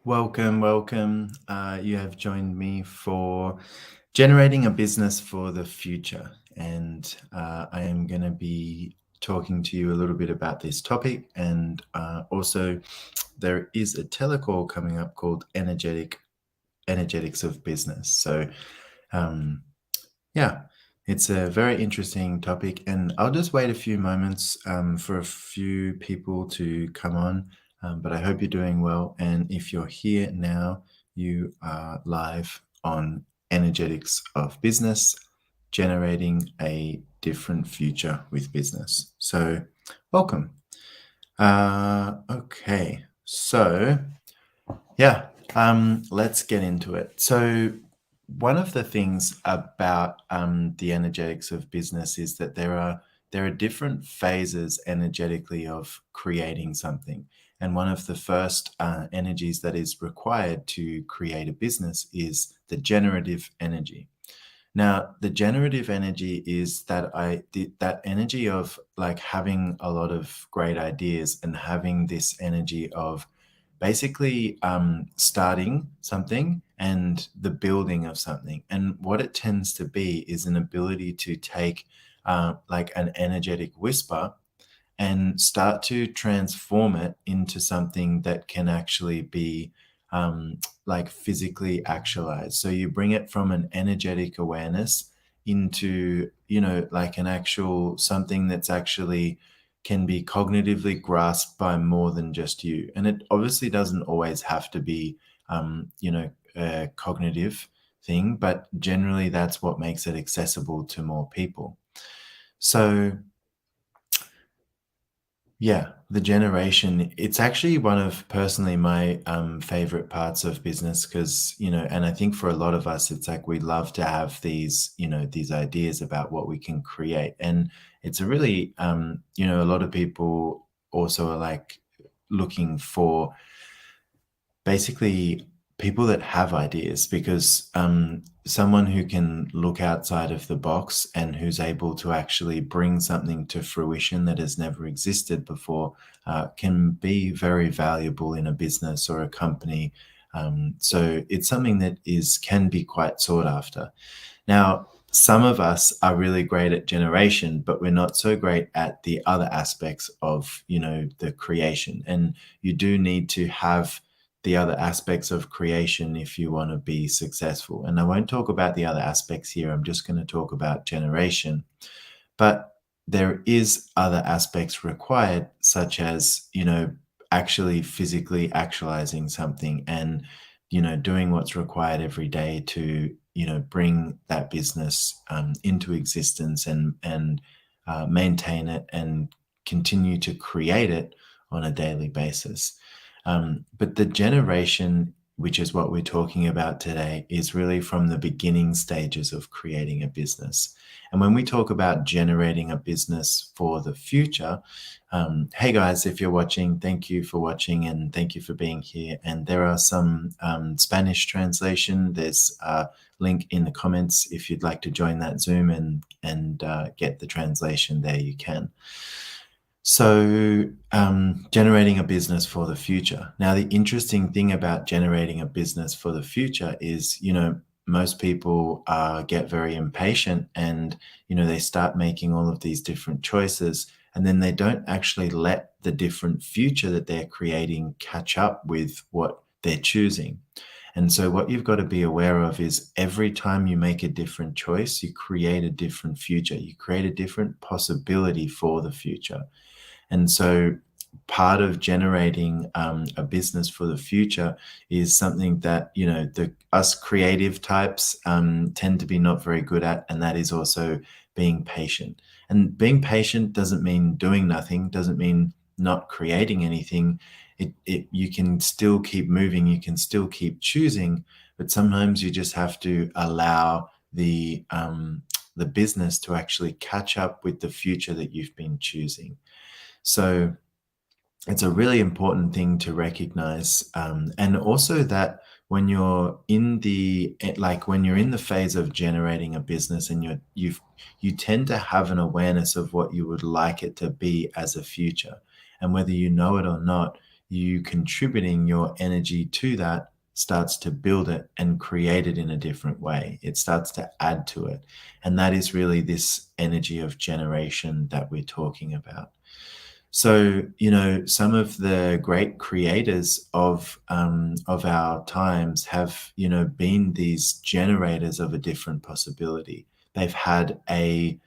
Welcome, welcome. You have joined me for generating a business for the future. And I am going to be talking to you a little bit about this topic. And also, there is a telecall coming up called Energetics of Business. So, um, yeah, it's a very interesting topic. And I'll just wait a few moments for a few people to come on. But I hope you're doing well. And if you're here now, you are live on Energetics of Business, generating a different future with business. So, welcome. Okay, so yeah, let's get into it. So, one of the things about the energetics of business is that there are different phases energetically of creating something. And one of the first energies that is required to create a business is the generative energy. Now, the generative energy is that energy of like having a lot of great ideas and having this energy of basically starting something and the building of something. And what it tends to be is an ability to take like an energetic whisper and start to transform it into something that can actually be like physically actualized. So you bring it from an energetic awareness into, like an actual something that's actually can be cognitively grasped by more than just you. And it obviously doesn't always have to be, a cognitive thing, but generally that's what makes it accessible to more people. So, yeah, the generation, it's actually one of personally my favorite parts of business because, and I think for a lot of us, it's like we love to have these ideas about what we can create. And it's a really, a lot of people also are like looking for basically people that have ideas because someone who can look outside of the box and who's able to actually bring something to fruition that has never existed before can be very valuable in a business or a company. So it's something that can be quite sought after. Now, some of us are really great at generation, but we're not so great at the other aspects of, the creation. And you do need to have the other aspects of creation if you want to be successful. And I won't talk about the other aspects here. I'm just going to talk about generation. But there is other aspects required, such as, actually physically actualizing something and, doing what's required every day to, bring that business into existence and maintain it and continue to create it on a daily basis. But the generation, which is what we're talking about today, is really from the beginning stages of creating a business. And when we talk about generating a business for the future, hey guys, if you're watching, thank you for watching and thank you for being here. And there are some Spanish translation. There's a link in the comments. If you'd like to join that Zoom and get the translation there, you can. So, generating a business for the future. Now, the interesting thing about generating a business for the future is, most people get very impatient and, they start making all of these different choices and then they don't actually let the different future that they're creating catch up with what they're choosing. And so, what you've got to be aware of is every time you make a different choice, you create a different future, you create a different possibility for the future. And so part of generating a business for the future is something that, us creative types tend to be not very good at. And that is also being patient. And being patient doesn't mean doing nothing, doesn't mean not creating anything. You can still keep moving, you can still keep choosing, but sometimes you just have to allow the business to actually catch up with the future that you've been choosing. So it's a really important thing to recognize. And also that when you're in the phase of generating a business and you tend to have an awareness of what you would like it to be as a future. And whether you know it or not, you contributing your energy to that starts to build it and create it in a different way. It starts to add to it. And that is really this energy of generation that we're talking about. So, some of the great creators of our times have, been these generators of a different possibility. They've had a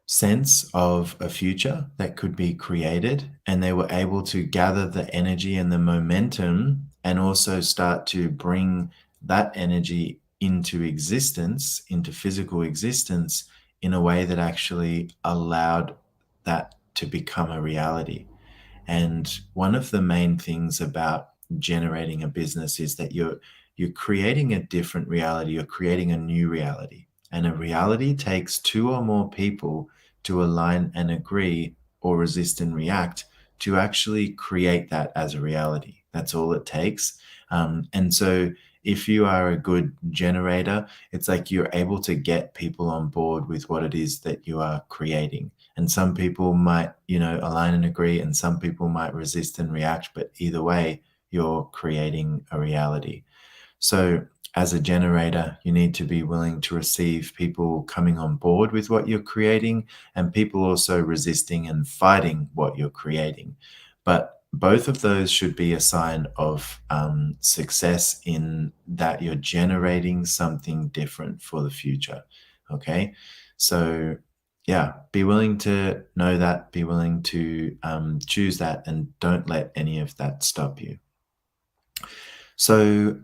sense of a future that could be created, and they were able to gather the energy and the momentum and also start to bring that energy into existence, into physical existence, in a way that actually allowed that to become a reality. And one of the main things about generating a business is that you're creating a different reality, you're creating a new reality. And a reality takes two or more people to align and agree or resist and react to actually create that as a reality. That's all it takes. And so if you are a good generator, it's like you're able to get people on board with what it is that you are creating. And some people might, align and agree, and some people might resist and react, but either way, you're creating a reality. So, as a generator, you need to be willing to receive people coming on board with what you're creating and people also resisting and fighting what you're creating. But both of those should be a sign of success in that you're generating something different for the future. Okay. So, yeah, be willing to know that, be willing to choose that, and don't let any of that stop you. So,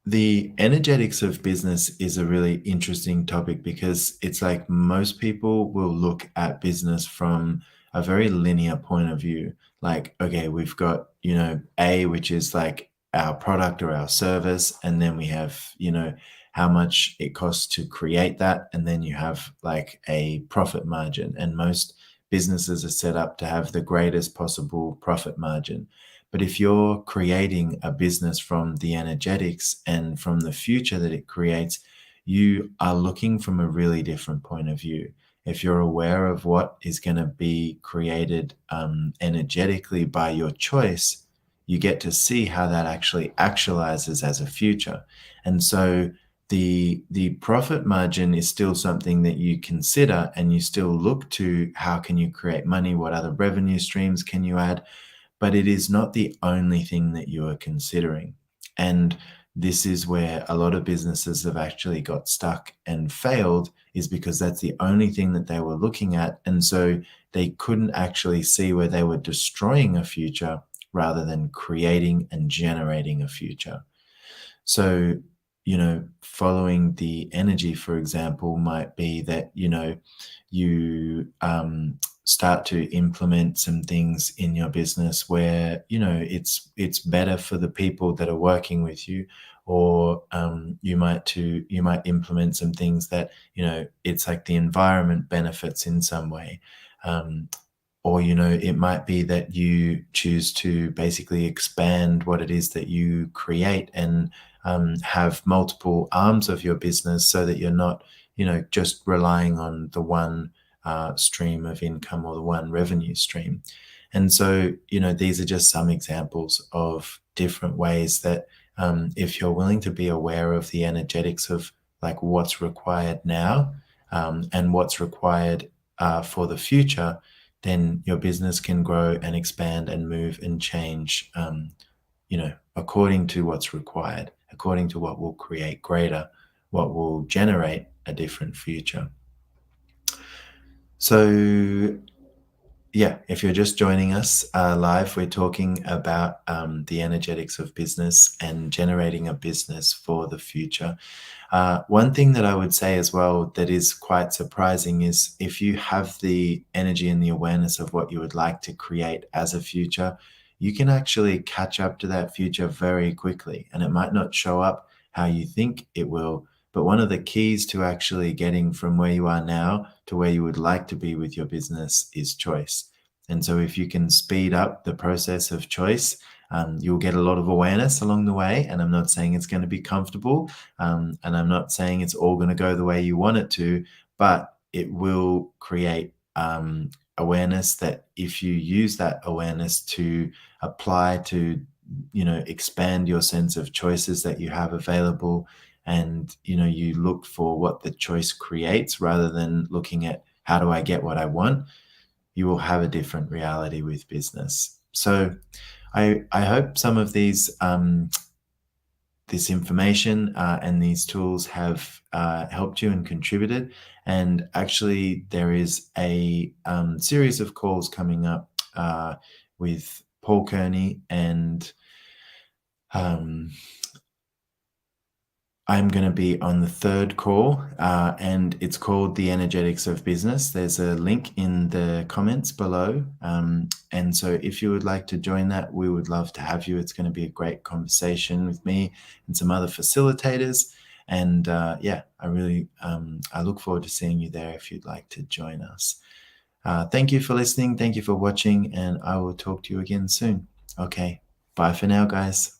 the energetics of business is a really interesting topic because it's like most people will look at business from a very linear point of view. Like, okay, we've got, A, which is like our product or our service, and then we have, how much it costs to create that, and then you have like a profit margin. And most businesses are set up to have the greatest possible profit margin. But if you're creating a business from the energetics and from the future that it creates, you are looking from a really different point of view. If you're aware of what is going to be created energetically by your choice, you get to see how that actually actualizes as a future. And so the profit margin is still something that you consider, and you still look to how can you create money, what other revenue streams can you add, but it is not the only thing that you are considering. And this is where a lot of businesses have actually got stuck and failed, is because that's the only thing that they were looking at. And so they couldn't actually see where they were destroying a future rather than creating and generating a future. So, following the energy, for example, might be that, you start to implement some things in your business where, it's better for the people that are working with you, or you might implement some things that, it's like the environment benefits in some way. Or it might be that you choose to basically expand what it is that you create and have multiple arms of your business, so that you're not just relying on the one stream of income or the one revenue stream. And so these are just some examples of different ways that if you're willing to be aware of the energetics of like what's required now and what's required for the future, then your business can grow and expand and move and change, according to what's required, according to what will create greater, what will generate a different future. So, yeah, if you're just joining us live, we're talking about the energetics of business and generating a business for the future. One thing that I would say as well that is quite surprising is if you have the energy and the awareness of what you would like to create as a future, you can actually catch up to that future very quickly. And it might not show up how you think it will, but one of the keys to actually getting from where you are now to where you would like to be with your business is choice. And so if you can speed up the process of choice, you'll get a lot of awareness along the way. And I'm not saying it's going to be comfortable. And I'm not saying it's all going to go the way you want it to, but it will create awareness that if you use that awareness to apply to, expand your sense of choices that you have available, and, you look for what the choice creates rather than looking at how do I get what I want, you will have a different reality with business. So I hope some of this information and these tools have helped you and contributed. And actually, there is a series of calls coming up with Paul Kearney, and I'm going to be on the third call, and it's called The Energetics of Business. There's a link in the comments below. And so if you would like to join that, we would love to have you. It's going to be a great conversation with me and some other facilitators. And yeah, I look forward to seeing you there if you'd like to join us. Thank you for listening. Thank you for watching, and I will talk to you again soon. Okay, bye for now, guys.